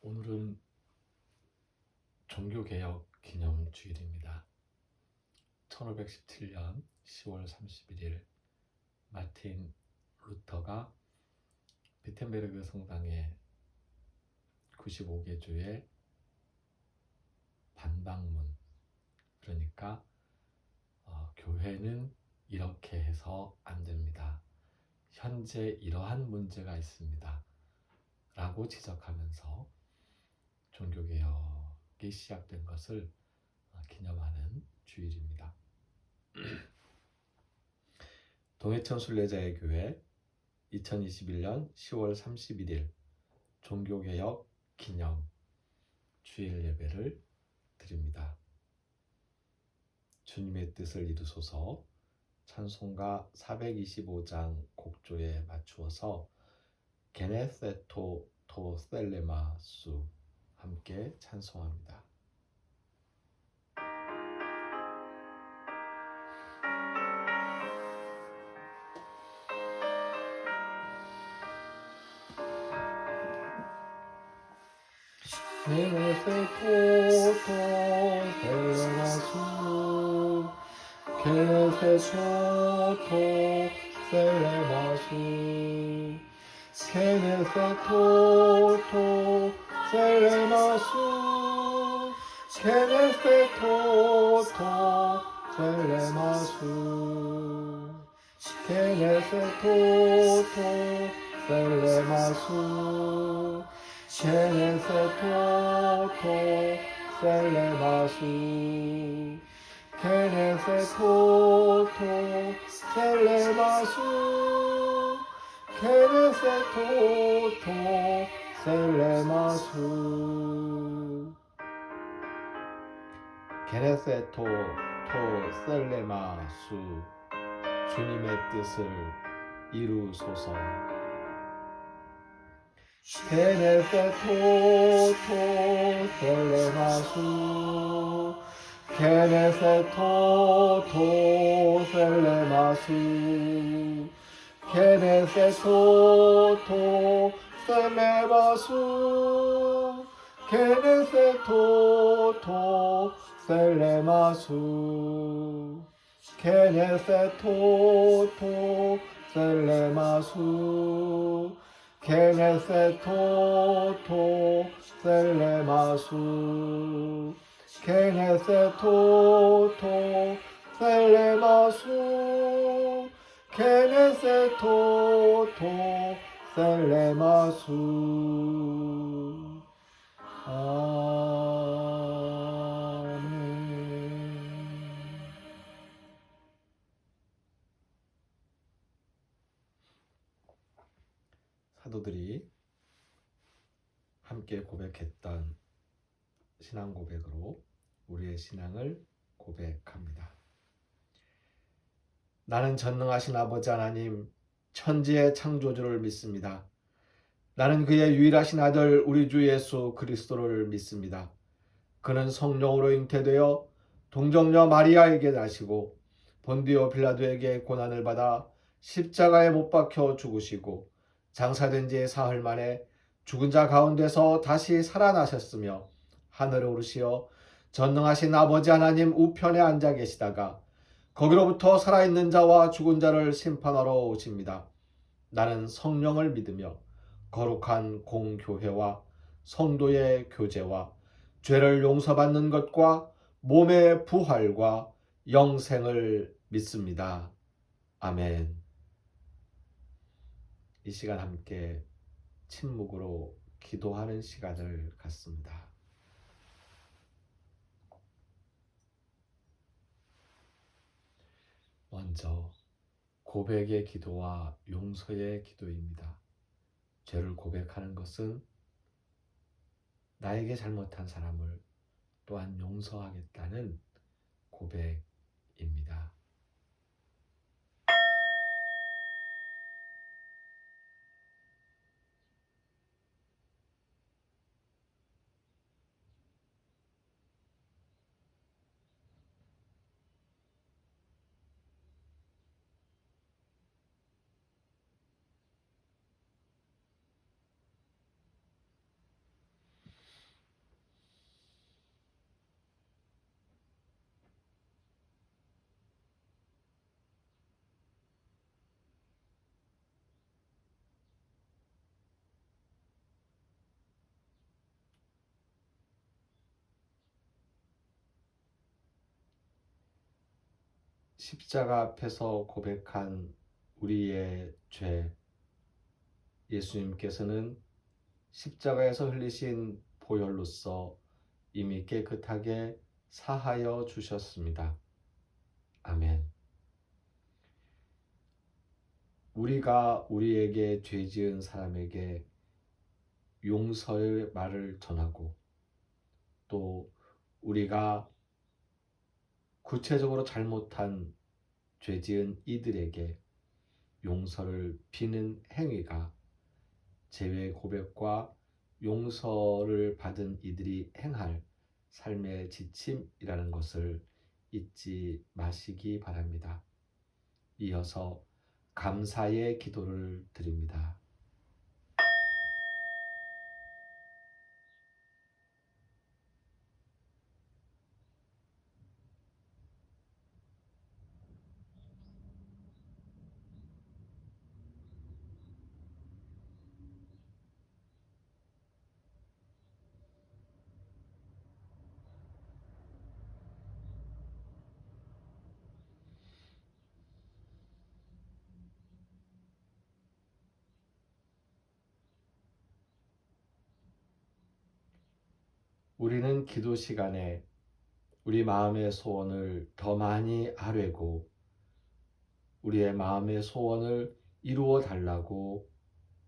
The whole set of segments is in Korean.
오늘은 종교개혁 기념주일입니다. 1517년 10월 31일 마틴 루터가 비텐베르그 성당에 95개 교회 반박문, 그러니까 교회는 이렇게 해서 안 됩니다. 현재 이러한 문제가 있습니다. 라고 지적하면서 종교개혁이 시작된 것을 기념하는 주일입니다. 동해천 순례자의 교회 2021년 10월 31일 종교개혁 기념 주일 예배를 드립니다. 주님의 뜻을 이루소서 찬송가 425장 곡조에 맞추어서 게네세토 토 셀레마수 함께 찬송합니다. 게네세토 토 셀레마수 게네세토 토 셀레마수 게네세토 토 셀레마수 게네세토 토 셀레마수 게네세토 토 셀레마수 게네세토 토 셀레마수 게네세토 토 셀레마수 게네세토 토 셀레마수 게네세토 토 셀레마수 주님의 뜻을 이루소서. 게네세토 토 셀레마수 게네세토 토 셀레마수 게네세토 토 셀레마수 게네세토 토 셀레마수 게네세토 토 셀레마수 게네세토 토 셀레마수 게네세토 토 셀레마수 게네세토 토 셀레마수 아멘. 사도들이 함께 고백했던 신앙 고백으로 우리의 신앙을 고백합니다. 나는 전능하신 아버지 하나님 천지의 창조주를 믿습니다. 나는 그의 유일하신 아들 우리 주 예수 그리스도를 믿습니다. 그는 성령으로 잉태되어 동정녀 마리아에게 나시고 본디오 빌라도에게 고난을 받아 십자가에 못 박혀 죽으시고 장사된 지 사흘 만에 죽은 자 가운데서 다시 살아나셨으며 하늘에 오르시어 전능하신 아버지 하나님 우편에 앉아 계시다가 거기로부터 살아있는 자와 죽은 자를 심판하러 오십니다. 나는 성령을 믿으며 거룩한 공교회와 성도의 교제와 죄를 용서받는 것과 몸의 부활과 영생을 믿습니다. 아멘. 이 시간 함께 침묵으로 기도하는 시간을 갖습니다. 먼저 고백의 기도와 용서의 기도입니다. 죄를 고백하는 것은 나에게 잘못한 사람을 또한 용서하겠다는 고백입니다. 십자가 앞에서 고백한 우리의 죄, 예수님께서는 십자가에서 흘리신 보혈로서 이미 깨끗하게 사하여 주셨습니다. 아멘. 우리가 우리에게 죄 지은 사람에게 용서의 말을 전하고 또 우리가 구체적으로 잘못한 죄 지은 이들에게 용서를 비는 행위가 죄의 고백과 용서를 받은 이들이 행할 삶의 지침이라는 것을 잊지 마시기 바랍니다. 이어서 감사의 기도를 드립니다. 우리는 기도 시간에 우리 마음의 소원을 더 많이 아뢰고 우리의 마음의 소원을 이루어 달라고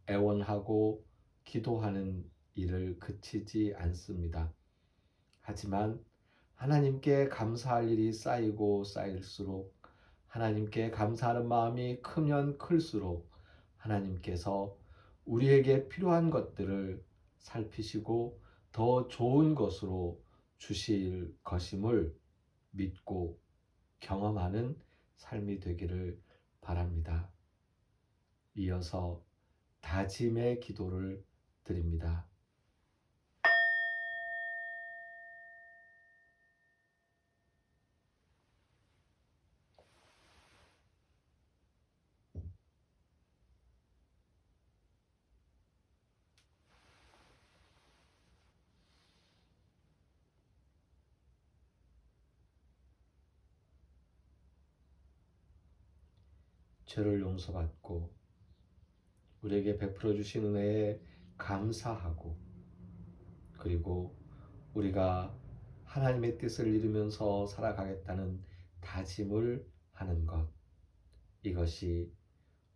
애원하고 기도하는 일을 그치지 않습니다. 하지만 하나님께 감사할 일이 쌓이고 쌓일수록 하나님께 감사하는 마음이 크면 클수록 하나님께서 우리에게 필요한 것들을 살피시고 더 좋은 것으로 주실 것임을 믿고 경험하는 삶이 되기를 바랍니다. 이어서 다짐의 기도를 드립니다. 죄를 용서받고 우리에게 베풀어 주신 은혜에 감사하고 그리고 우리가 하나님의 뜻을 이루면서 살아가겠다는 다짐을 하는 것, 이것이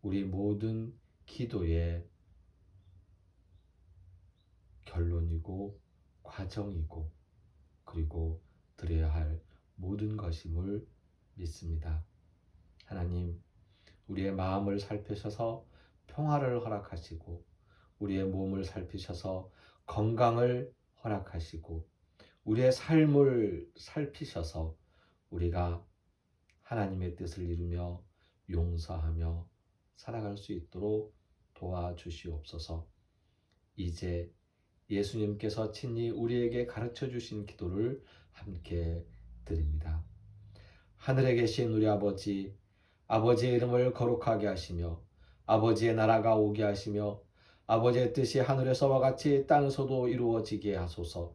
우리 모든 기도의 결론이고 과정이고 그리고 드려야 할 모든 것임을 믿습니다. 하나님, 우리의 마음을 살피셔서 평화를 허락하시고 우리의 몸을 살피셔서 건강을 허락하시고 우리의 삶을 살피셔서 우리가 하나님의 뜻을 이루며 용서하며 살아갈 수 있도록 도와주시옵소서. 이제 예수님께서 친히 우리에게 가르쳐 주신 기도를 함께 드립니다. 하늘에 계신 우리 아버지, 아버지의 이름을 거룩하게 하시며 아버지의 나라가 오게 하시며 아버지의 뜻이 하늘에서와 같이 땅에서도 이루어지게 하소서.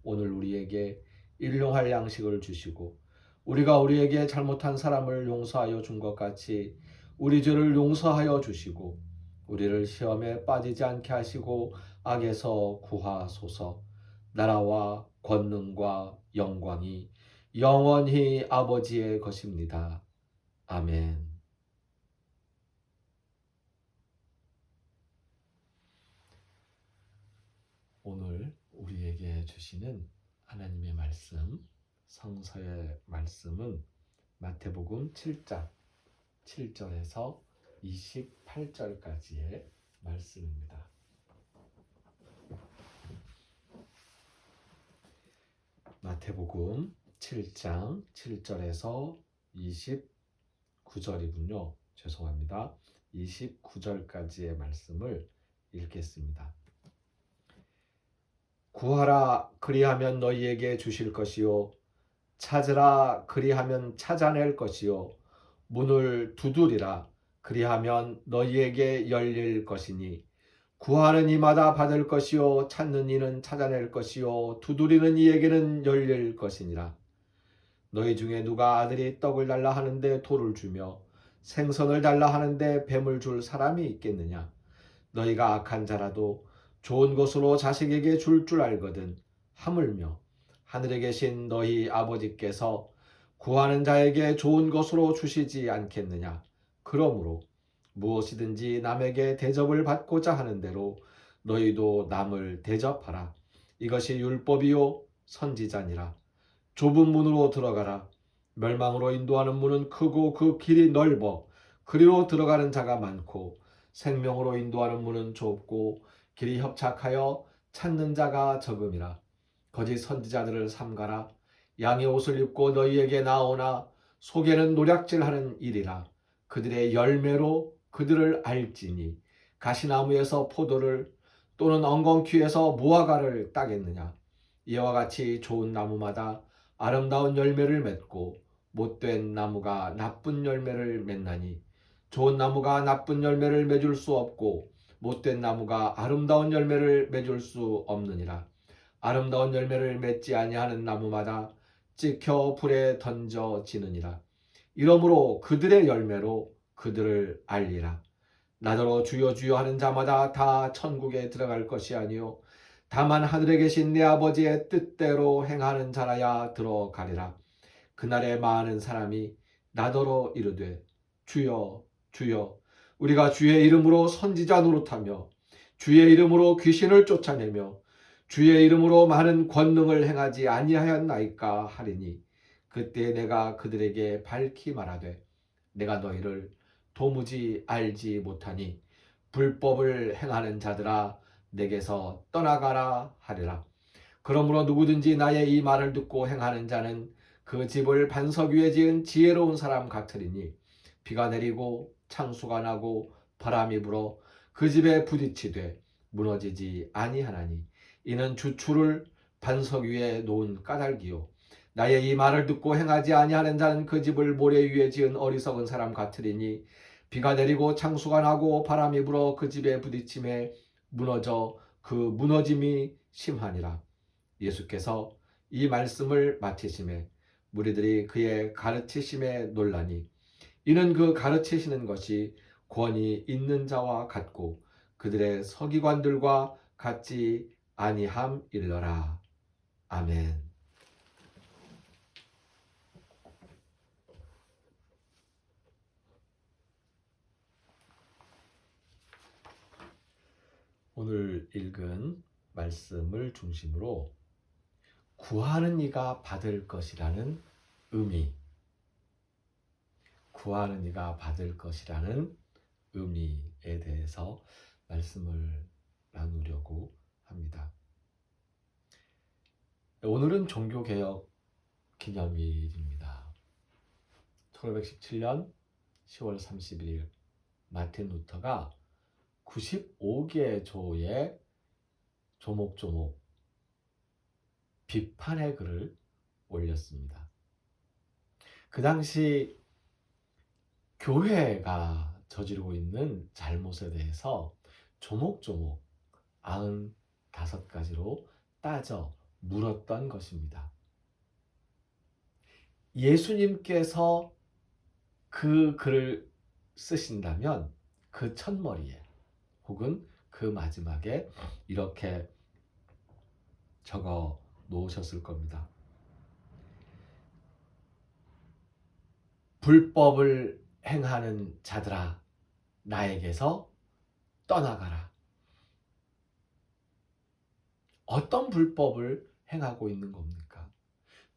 오늘 우리에게 일용할 양식을 주시고 우리가 우리에게 잘못한 사람을 용서하여 준 것 같이 우리 죄를 용서하여 주시고 우리를 시험에 빠지지 않게 하시고 악에서 구하소서. 나라와 권능과 영광이 영원히 아버지의 것입니다. 아멘. 오늘 우리에게 주시는 하나님의 말씀, 성서의 말씀은 마태복음 7장 7절에서 28절까지의 말씀입니다. 마태복음 7장 7절에서 29절이군요. 죄송합니다. 29절까지의 말씀을 읽겠습니다. 구하라 그리하면 너희에게 주실 것이요 찾으라 그리하면 찾아낼 것이요 문을 두드리라 그리하면 너희에게 열릴 것이니 구하는 이마다 받을 것이요 찾는 이는 찾아낼 것이요 두드리는 이에게는 열릴 것이니라. 너희 중에 누가 아들이 떡을 달라 하는데 돌을 주며 생선을 달라 하는데 뱀을 줄 사람이 있겠느냐? 너희가 악한 자라도 좋은 것으로 자식에게 줄 알거든. 하물며 하늘에 계신 너희 아버지께서 구하는 자에게 좋은 것으로 주시지 않겠느냐? 그러므로 무엇이든지 남에게 대접을 받고자 하는 대로 너희도 남을 대접하라. 이것이 율법이요 선지자니라. 좁은 문으로 들어가라. 멸망으로 인도하는 문은 크고 그 길이 넓어 그리로 들어가는 자가 많고 생명으로 인도하는 문은 좁고 길이 협착하여 찾는 자가 적음이라. 거짓 선지자들을 삼가라. 양의 옷을 입고 너희에게 나오나 속에는 노략질하는 일이라. 그들의 열매로 그들을 알지니 가시나무에서 포도를 또는 엉겅퀴에서 무화과를 따겠느냐. 이와 같이 좋은 나무마다 아름다운 열매를 맺고 못된 나무가 나쁜 열매를 맺나니 좋은 나무가 나쁜 열매를 맺을 수 없고 못된 나무가 아름다운 열매를 맺을 수 없느니라. 아름다운 열매를 맺지 아니하는 나무마다 찍혀 불에 던져지느니라. 이러므로 그들의 열매로 그들을 알리라. 나더러 주여 주여 하는 자마다 다 천국에 들어갈 것이 아니요 다만 하늘에 계신 내 아버지의 뜻대로 행하는 자라야 들어가리라. 그날에 많은 사람이 나더러 이르되 주여 주여 우리가 주의 이름으로 선지자 노릇하며 주의 이름으로 귀신을 쫓아내며 주의 이름으로 많은 권능을 행하지 아니하였나이까 하리니 그때 내가 그들에게 밝히 말하되 내가 너희를 도무지 알지 못하니 불법을 행하는 자들아 내게서 떠나가라 하리라. 그러므로 누구든지 나의 이 말을 듣고 행하는 자는 그 집을 반석 위에 지은 지혜로운 사람 같으리니 비가 내리고 창수가 나고 바람이 불어 그 집에 부딪히되 무너지지 아니하나니 이는 주추를 반석 위에 놓은 까닭이요 나의 이 말을 듣고 행하지 아니하는 자는 그 집을 모래 위에 지은 어리석은 사람 같으리니 비가 내리고 창수가 나고 바람이 불어 그 집에 부딪힘에 무너져 그 무너짐이 심하니라. 예수께서 이 말씀을 마치심에 무리들이 그의 가르치심에 놀라니 이는 그 가르치시는 것이 권위 있는 자와 같고 그들의 서기관들과 같지 아니함일러라. 아멘. 오늘 읽은 말씀을 중심으로 구하는 이가 받을 것이라는 의미, 구하는 이가 받을 것이라는 의미에 대해서 말씀을 나누려고 합니다. 오늘은 종교개혁 기념일입니다. 1517년 10월 31일 마틴 루터가 95개 조의 조목조목 비판의 글을 올렸습니다. 그 당시 교회가 저지르고 있는 잘못에 대해서 조목조목 95가지로 따져 물었던 것입니다. 예수님께서 그 글을 쓰신다면 그 첫머리에 혹은 그 마지막에 이렇게 적어 놓으셨을 겁니다. 불법을 행하는 자들아 나에게서 떠나가라. 어떤 불법을 행하고 있는 겁니까?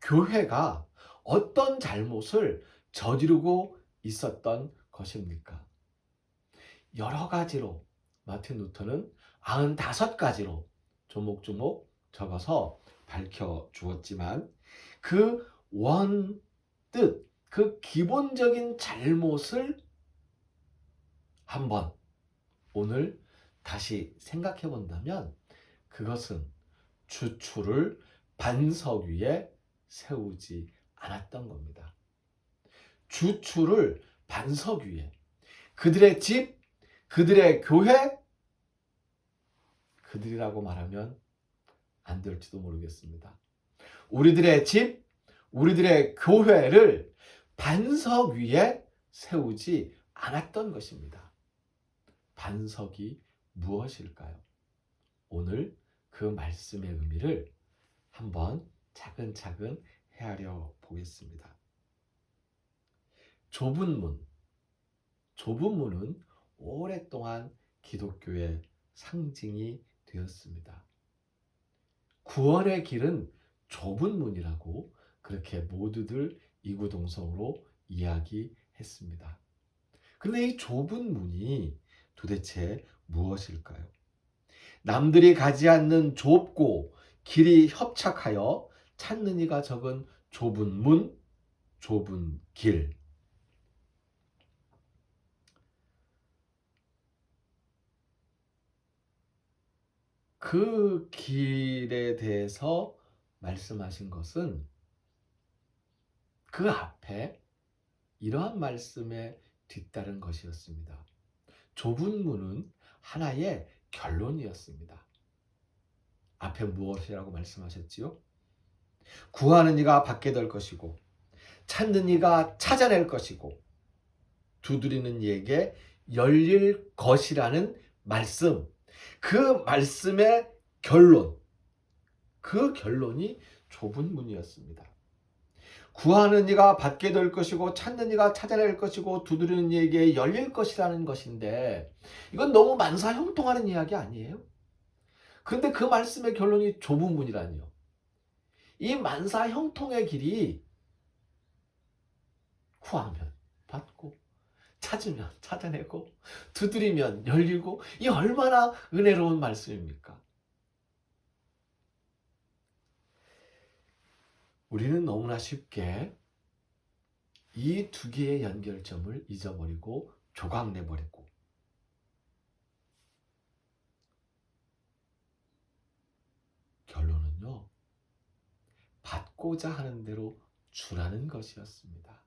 교회가 어떤 잘못을 저지르고 있었던 것입니까? 여러 가지로 마틴 루터는 95가지로 조목조목 적어서 밝혀주었지만 그 원뜻, 그 기본적인 잘못을 한번 오늘 다시 생각해 본다면 그것은 주추를 반석 위에 세우지 않았던 겁니다. 주추를 반석 위에 그들의 집, 그들의 교회, 그들이라고 말하면 안 될지도 모르겠습니다. 우리들의 집, 우리들의 교회를 반석 위에 세우지 않았던 것입니다. 반석이 무엇일까요? 오늘 그 말씀의 의미를 한번 차근차근 헤아려 보겠습니다. 좁은 문. 좁은 문은 오랫동안 기독교의 상징이 되었습니다. 구원의 길은 좁은 문이라고 그렇게 모두들 이구동성으로 이야기했습니다. 그런데 이 좁은 문이 도대체 무엇일까요? 남들이 가지 않는 좁고 길이 협착하여 찾는 이가 적은 좁은 문, 좁은 길. 그 길에 대해서 말씀하신 것은 그 앞에 이러한 말씀에 뒤따른 것이었습니다. 좁은 문은 하나의 결론이었습니다. 앞에 무엇이라고 말씀하셨지요? 구하는 이가 받게 될 것이고 찾는 이가 찾아낼 것이고 두드리는 이에게 열릴 것이라는 말씀. 그 말씀의 결론. 그 결론이 좁은 문이었습니다. 구하는 이가 받게 될 것이고 찾는 이가 찾아낼 것이고 두드리는 이에게 열릴 것이라는 것인데 이건 너무 만사형통하는 이야기 아니에요? 그런데 그 말씀의 결론이 좁은 문이라니요. 이 만사형통의 길이 구하면 받고 찾으면 찾아내고 두드리면 열리고 이 얼마나 은혜로운 말씀입니까? 우리는 너무나 쉽게 이 두 개의 연결점을 잊어버리고 조각내버리고 결론은요, 받고자 하는 대로 주라는 것이었습니다.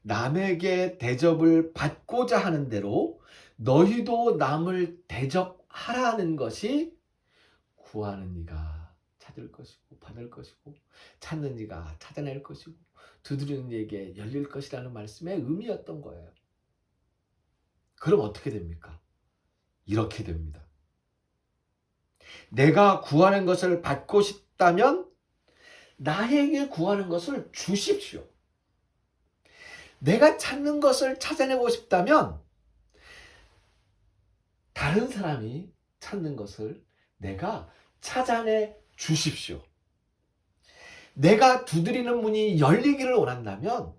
남에게 대접을 받고자 하는 대로 너희도 남을 대접하라는 것이 구하는 이가 찾을 것이고 받을 것이고 찾는 이가 찾아낼 것이고 두드리는 이에게 열릴 것이라는 말씀의 의미였던 거예요. 그럼 어떻게 됩니까? 이렇게 됩니다. 내가 구하는 것을 받고 싶다면 나에게 구하는 것을 주십시오. 내가 찾는 것을 찾아내고 싶다면 다른 사람이 찾는 것을 내가 찾아내 주십시오. 내가 두드리는 문이 열리기를 원한다면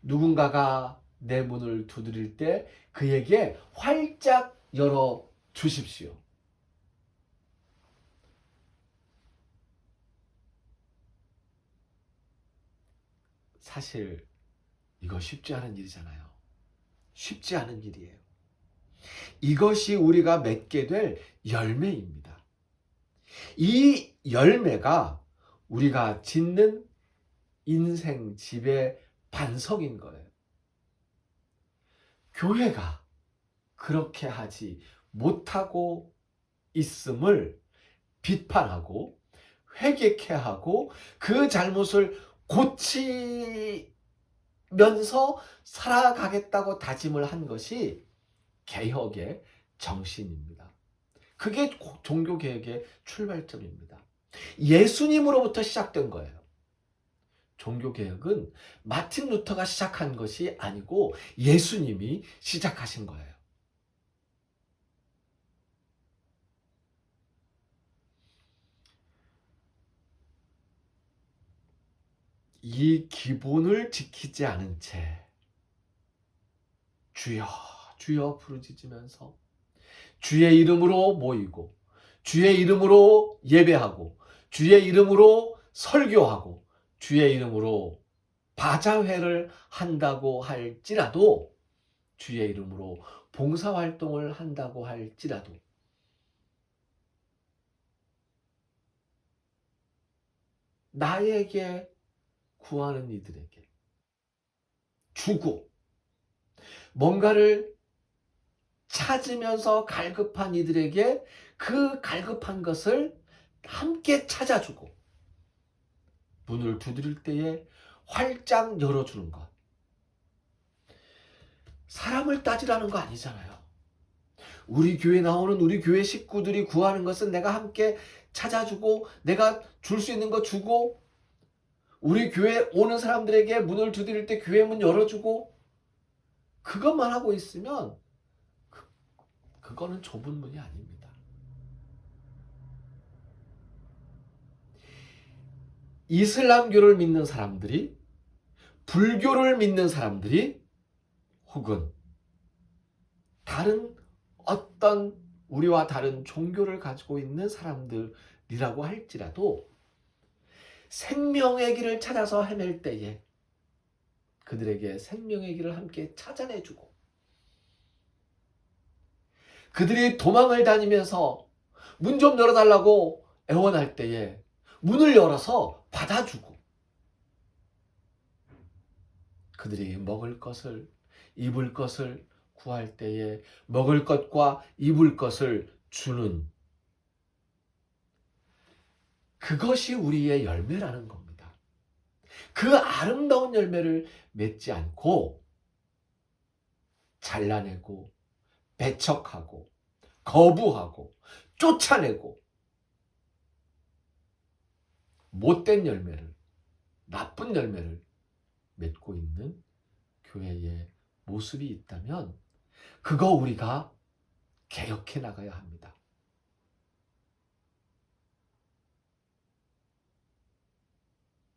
누군가가 내 문을 두드릴 때 그에게 활짝 열어 주십시오. 사실 이거 쉽지 않은 일이잖아요. 쉽지 않은 일이에요. 이것이 우리가 맺게 될 열매입니다. 이 열매가 우리가 짓는 인생 집의 반석인 거예요. 교회가 그렇게 하지 못하고 있음을 비판하고 회개케 하고 그 잘못을 고치면서 살아가겠다고 다짐을 한 것이 개혁의 정신입니다. 그게 종교개혁의 출발점입니다. 예수님으로부터 시작된 거예요. 종교개혁은 마틴 루터가 시작한 것이 아니고 예수님이 시작하신 거예요. 이 기본을 지키지 않은 채 주여 주여 부르짖으면서 주의 이름으로 모이고 주의 이름으로 예배하고 주의 이름으로 설교하고 주의 이름으로 바자회를 한다고 할지라도 주의 이름으로 봉사활동을 한다고 할지라도 나에게 구하는 이들에게 주고 뭔가를 찾으면서 갈급한 이들에게 그 갈급한 것을 함께 찾아주고 문을 두드릴 때에 활짝 열어주는 것. 사람을 따지라는 거 아니잖아요. 우리 교회 나오는 우리 교회 식구들이 구하는 것은 내가 함께 찾아주고 내가 줄 수 있는 거 주고 우리 교회 오는 사람들에게 문을 두드릴 때 교회 문 열어주고 그것만 하고 있으면 그거는 좁은 문이 아닙니다. 이슬람교를 믿는 사람들이 불교를 믿는 사람들이 혹은 다른 어떤 우리와 다른 종교를 가지고 있는 사람들이라고 할지라도 생명의 길을 찾아서 헤맬 때에 그들에게 생명의 길을 함께 찾아내주고 그들이 도망을 다니면서 문 좀 열어달라고 애원할 때에 문을 열어서 받아주고 그들이 먹을 것을 입을 것을 구할 때에 먹을 것과 입을 것을 주는 그것이 우리의 열매라는 겁니다. 그 아름다운 열매를 맺지 않고 잘라내고 배척하고 거부하고 쫓아내고 못된 열매를 나쁜 열매를 맺고 있는 교회의 모습이 있다면 그거 우리가 개혁해 나가야 합니다.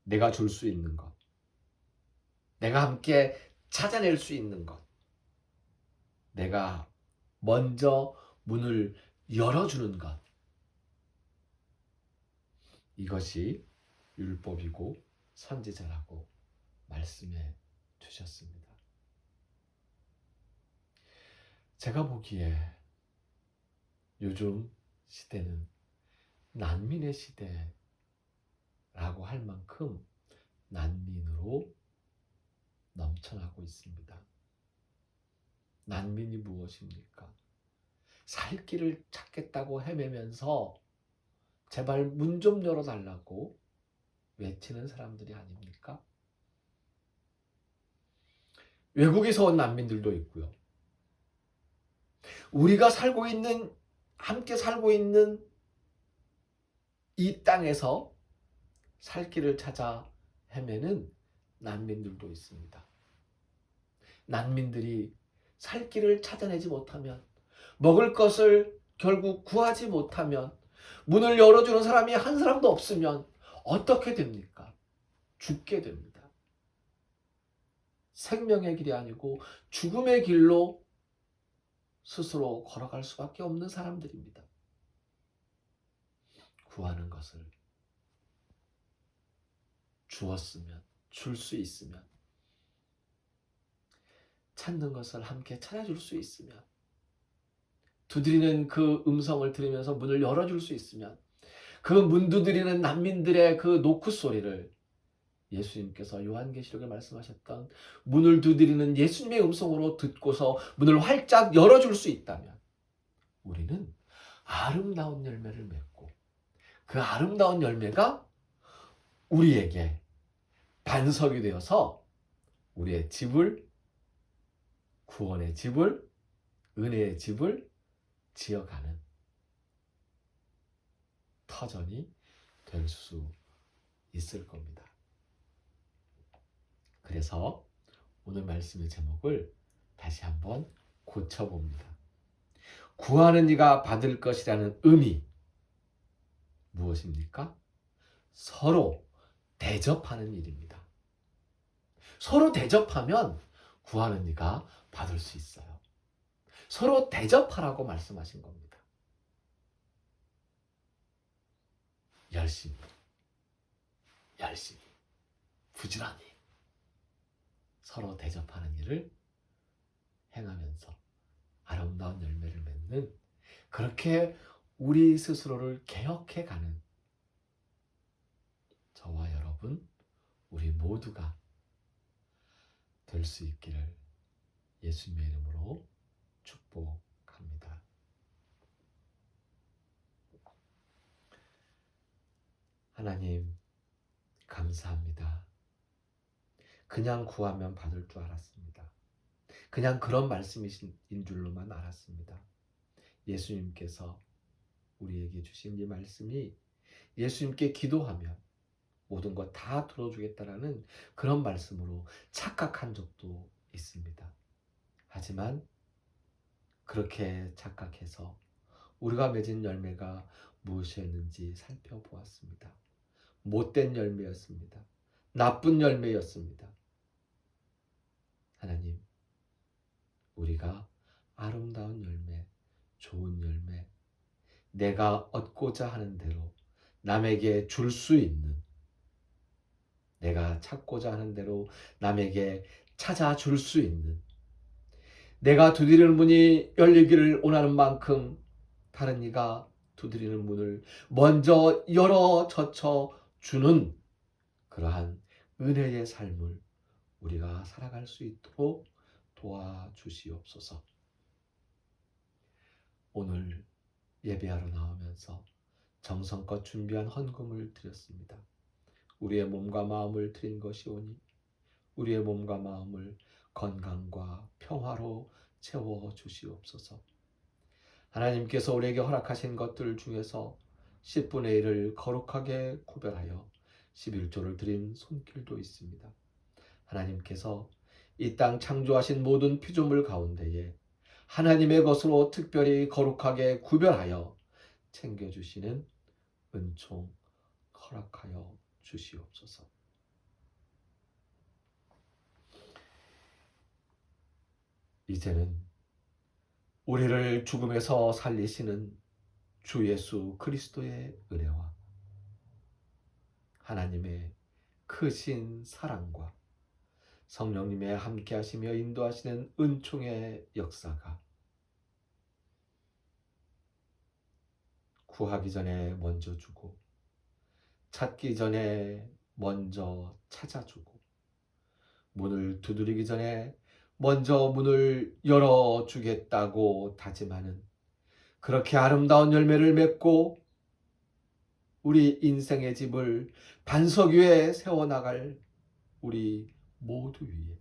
내가 줄 수 있는 것, 내가 함께 찾아낼 수 있는 것, 내가 먼저 문을 열어주는 것, 이것이 율법이고 선지자라고 말씀해 주셨습니다. 제가 보기에 요즘 시대는 난민의 시대라고 할 만큼 난민으로 넘쳐나고 있습니다. 난민이 무엇입니까? 살 길을 찾겠다고 헤매면서 제발 문 좀 열어달라고 외치는 사람들이 아닙니까? 외국에서 온 난민들도 있고요. 우리가 함께 살고 있는 이 땅에서 살 길을 찾아 헤매는 난민들도 있습니다. 난민들이 살 길을 찾아내지 못하면 먹을 것을 결국 구하지 못하면 문을 열어주는 사람이 한 사람도 없으면 어떻게 됩니까? 죽게 됩니다. 생명의 길이 아니고 죽음의 길로 스스로 걸어갈 수밖에 없는 사람들입니다. 구하는 것을 주었으면, 줄 수 있으면, 찾는 것을 함께 찾아줄 수 있으면, 두드리는 그 음성을 들으면서 문을 열어줄 수 있으면, 그 문 두드리는 난민들의 그 노크 소리를 예수님께서 요한계시록에 말씀하셨던 문을 두드리는 예수님의 음성으로 듣고서 문을 활짝 열어줄 수 있다면 우리는 아름다운 열매를 맺고 그 아름다운 열매가 우리에게 반석이 되어서 우리의 집을, 구원의 집을, 은혜의 집을 지어가는 터전이 될 수 있을 겁니다. 그래서 오늘 말씀의 제목을 다시 한번 고쳐봅니다. 구하는 이가 받을 것이라는 의미 무엇입니까? 서로 대접하는 일입니다. 서로 대접하면 구하는 이가 받을 수 있어요. 서로 대접하라고 말씀하신 겁니다. 열심히, 부지런히 서로 대접하는 일을 행하면서 아름다운 열매를 맺는 그렇게 우리 스스로를 개혁해가는 저와 여러분 우리 모두가 될 수 있기를 예수님의 이름으로 축복합니다. 하나님 감사합니다. 감사합니다. 그냥 구하면 받을 줄 알았습니다. 그냥 그런 말씀이신 줄로만 알았습니다. 예수님께서 우리에게 주신 이 말씀이 예수님께 기도하면 모든 것 다 들어주겠다라는 그런 말씀으로 착각한 적도 있습니다. 하지만 그렇게 착각해서 우리가 맺은 열매가 무엇이었는지 살펴보았습니다. 못된 열매였습니다. 나쁜 열매였습니다. 하나님, 우리가 아름다운 열매, 좋은 열매, 내가 얻고자 하는 대로 남에게 줄 수 있는, 내가 찾고자 하는 대로 남에게 찾아줄 수 있는, 내가 두드리는 문이 열리기를 원하는 만큼 다른 이가 두드리는 문을 먼저 열어 젖혀 주는 그러한 은혜의 삶을 우리가 살아갈 수 있도록 도와주시옵소서. 오늘 예배하러 나오면서 정성껏 준비한 헌금을 드렸습니다. 우리의 몸과 마음을 드린 것이오니 우리의 몸과 마음을 건강과 평화로 채워주시옵소서. 하나님께서 우리에게 허락하신 것들 중에서 10분의 1을 거룩하게 구별하여 11조를 드린 손길도 있습니다. 하나님께서 이 땅 창조하신 모든 피조물 가운데에 하나님의 것으로 특별히 거룩하게 구별하여 챙겨주시는 은총 허락하여 주시옵소서. 이제는 우리를 죽음에서 살리시는 주 예수 그리스도의 은혜와 하나님의 크신 사랑과 성령님의 함께하시며 인도하시는 은총의 역사가 구하기 전에 먼저 주고 찾기 전에 먼저 찾아주고 문을 두드리기 전에 먼저 문을 열어주겠다고 다짐하는 그렇게 아름다운 열매를 맺고 우리 인생의 집을 반석 위에 세워나갈 우리 모두 위에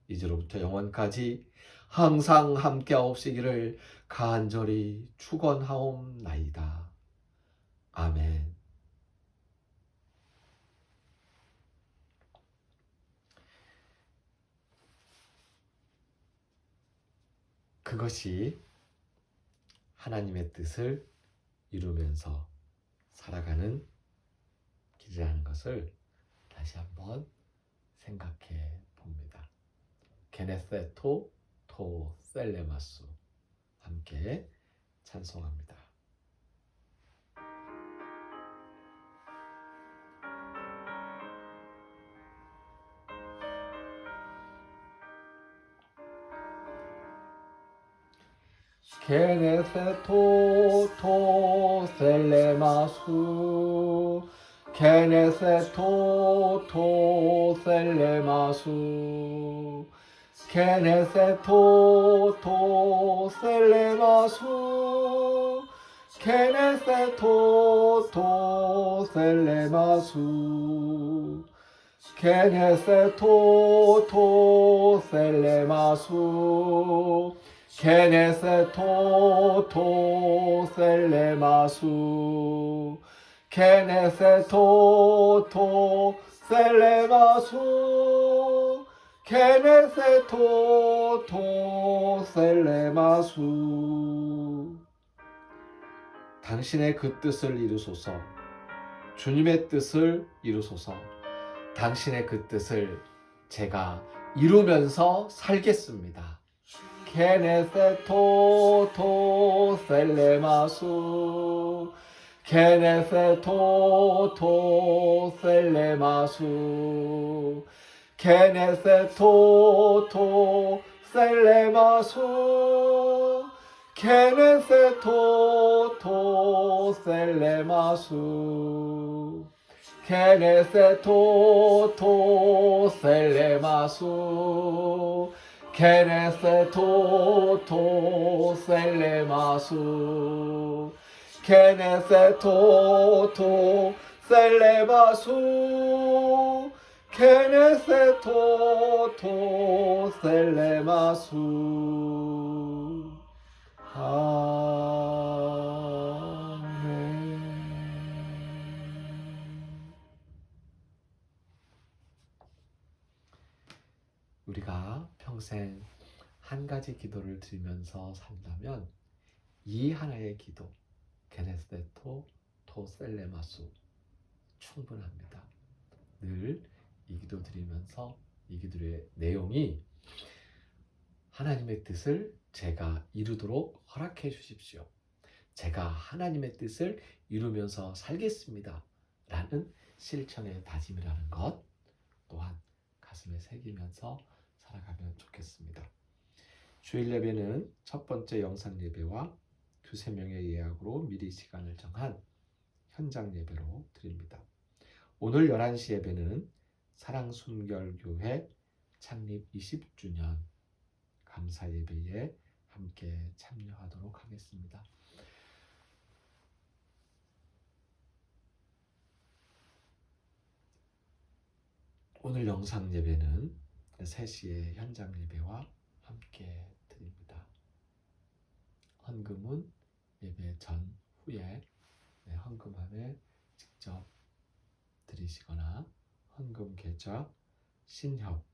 이제로부터 영원까지 항상 함께하옵시기를 간절히 축원하옵나이다. 아멘. 그것이 하나님의 뜻을 이루면서 살아가는 길이라는 것을 다시 한번 생각해 봅니다. 게네세토 토 셀레마수 함께 찬송합니다. 게네세토 토 셀레마수 게네세토 토 셀레마수 게네세토 토 셀레마수 게네세토 토 셀레마수 게네세토 토 셀레마수 게네세토 토 셀레마수 게네세토 토 셀레마수 게네세토 토 셀레마수 당신의 그 뜻을 이루소서. 주님의 뜻을 이루소서. 당신의 그 뜻을 제가 이루면서 살겠습니다. 게네세토 토 셀레마수 게네세토 토 셀레마수 게네세토 토 셀레마수 게네세토 토 셀레마수 게네세토 토 셀레마수 게네세토 토 셀레마수 게네세토 토 셀레마수 케네세토 토 셀레마수 아멘. 우리가 평생 한 가지 기도를 드리면서 산다면 이 하나의 기도 게네세토 토 셀레마수 충분합니다. 늘 이 기도 드리면서 이 기도의 내용이 하나님의 뜻을 제가 이루도록 허락해 주십시오. 제가 하나님의 뜻을 이루면서 살겠습니다. 라는 실천의 다짐이라는 것 또한 가슴에 새기면서 살아가면 좋겠습니다. 주일 예배는 첫 번째 영상 예배와 두세 명의 예약으로 미리 시간을 정한 현장 예배로 드립니다. 오늘 11시 예배는 사랑순결교회 창립 20주년 감사 예배에 함께 참여하도록 하겠습니다. 오늘 영상 예배는 3시에 현장 예배와 함께 드립니다. 헌금은 예배 전 후에 헌금함에 직접 드리시거나 헌금 계좌 신협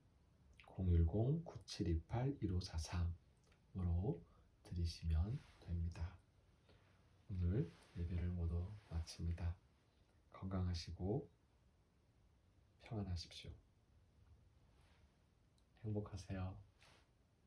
010-9728-1543으로 드리시면 됩니다. 오늘 예배를 모두 마칩니다. 건강하시고 평안하십시오. 행복하세요.